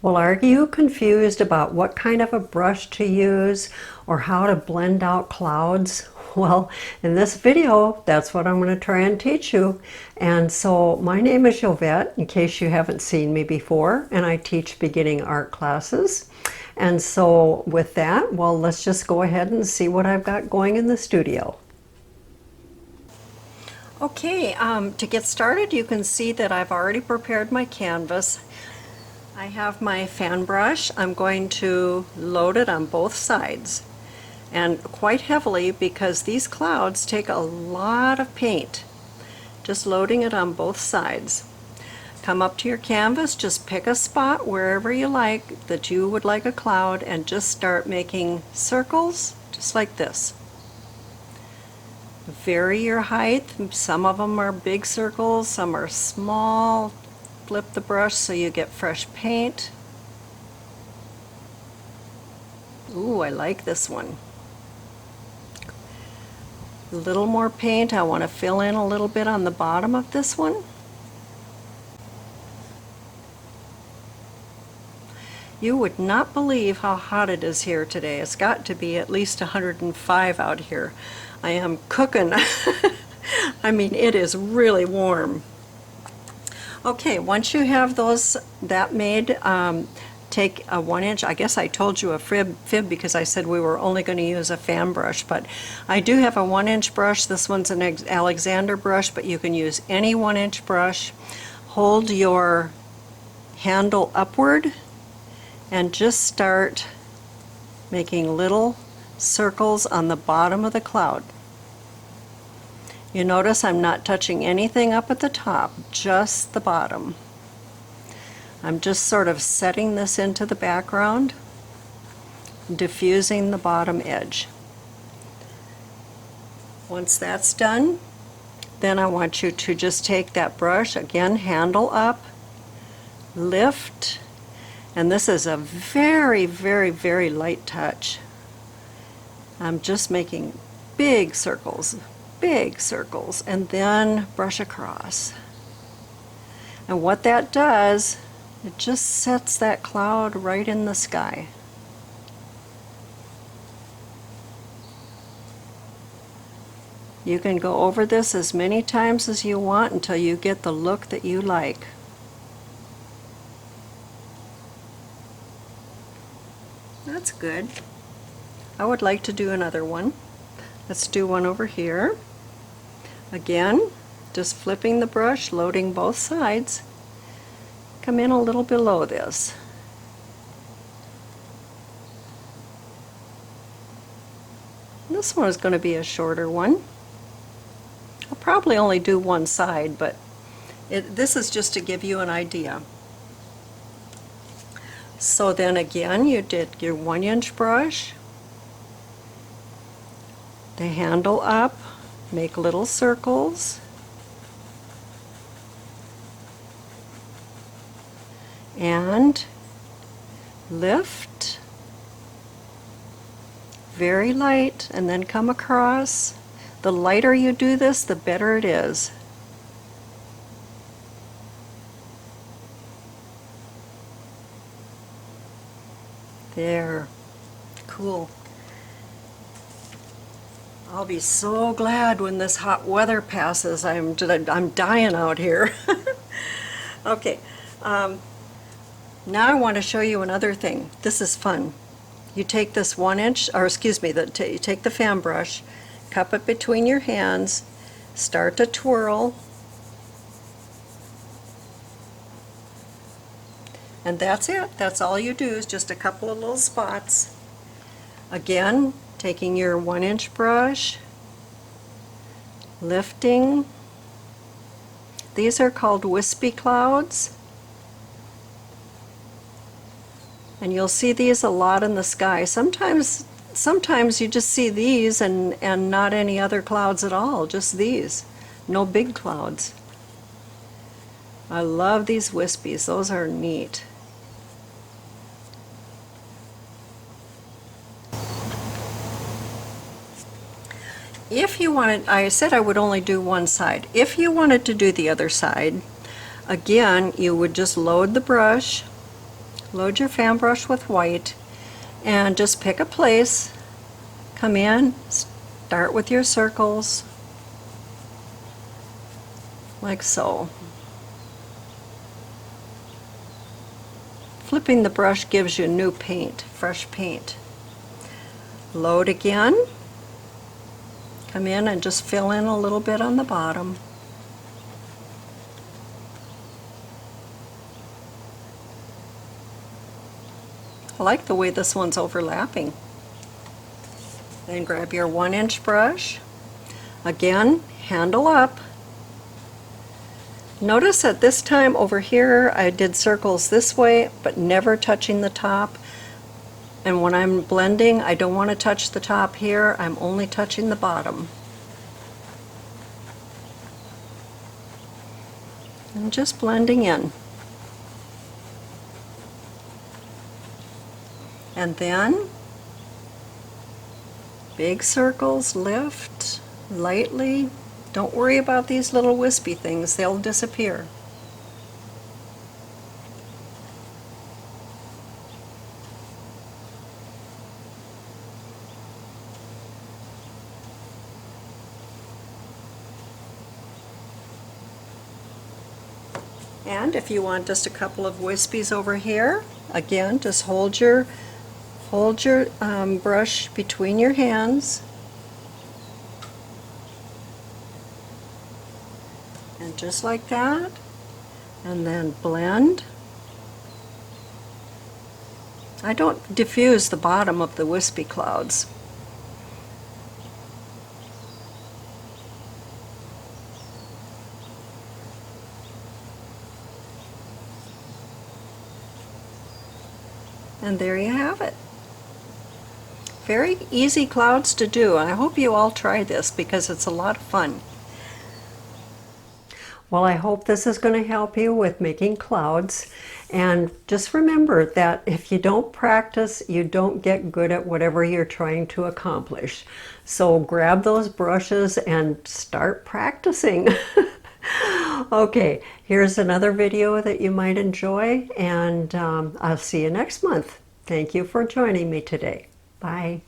Well, are you confused about what kind of a brush to use or how to blend out clouds? Well, in this video, that's what I'm going to try and teach you. And so my name is Yovette, in case you haven't seen me before, and I teach beginning art classes. And so with that, well, let's just go ahead and see what I've got going in the studio. Okay, to get started, you can see that I've already prepared my canvas. I have my fan brush. I'm going to load it on both sides, and quite heavily because these clouds take a lot of paint. Just loading it on both sides. Come up to your canvas, just pick a spot wherever you like that you would like a cloud and just start making circles just like this. Vary your height. Some of them are big circles, some are small. Flip the brush so you get fresh paint. Ooh, I like this one. A little more paint. I want to fill in a little bit on the bottom of this one. You would not believe how hot it is here today. It's got to be at least 105 out here. I am cooking. I mean, it is really warm. Okay, once you have that made, take a 1-inch, I guess I told you a fib because I said we were only going to use a fan brush, but I do have a 1-inch brush. This one's an Alexander brush, but you can use any 1-inch brush. Hold your handle upward and just start making little circles on the bottom of the cloud. You notice I'm not touching anything up at the top, just the bottom. I'm just sort of setting this into the background, diffusing the bottom edge. Once that's done, then I want you to just take that brush, again, handle up, lift, and this is a very, very, very light touch. I'm just making big circles, and then brush across. And what that does, it just sets that cloud right in the sky. You can go over this as many times as you want until you get the look that you like. That's good. I would like to do another one. Let's do one over here. Again, just flipping the brush, loading both sides. Come in a little below this. This one is going to be a shorter one. I'll probably only do one side, but this is just to give you an idea. So then again, you did your 1-inch brush, the handle up, make little circles, and lift, very light, and then come across. The lighter you do this, the better it is. There. Cool. I'll be so glad when this hot weather passes. I'm dying out here. Okay. Now I want to show you another thing. This is fun. You take this 1-inch, or excuse me, you take the fan brush, cup it between your hands, start to twirl, and that's it. That's all you do, is just a couple of little spots. Again, taking your 1-inch brush, lifting. These are called wispy clouds. And you'll see these a lot in the sky. Sometimes you just see these and not any other clouds at all, just these. No big clouds. I love these wispies. Those are neat. If you wanted, I said I would only do one side. If you wanted to do the other side, again, you would just load the brush, Load your fan brush with white and just pick a place. Come in, start with your circles, like so. Flipping the brush gives you new paint, fresh paint. Load again. Come in and just fill in a little bit on the bottom. I like the way this one's overlapping. Then grab your 1-inch brush. Again, handle up. Notice that this time over here I did circles this way, but never touching the top. And when I'm blending, I don't want to touch the top here. I'm only touching the bottom. And just blending in. And then big circles, lift lightly. Don't worry about these little wispy things, they'll disappear. And if you want just a couple of wispies over here, again, just hold your brush between your hands and just like that, and then blend. I don't diffuse the bottom of the wispy clouds. And there you have it. Very easy clouds to do. I hope you all try this because it's a lot of fun. Well, I hope this is going to help you with making clouds. And just remember that if you don't practice, you don't get good at whatever you're trying to accomplish. So grab those brushes and start practicing. Okay, here's another video that you might enjoy, and I'll see you next month. Thank you for joining me today. Bye.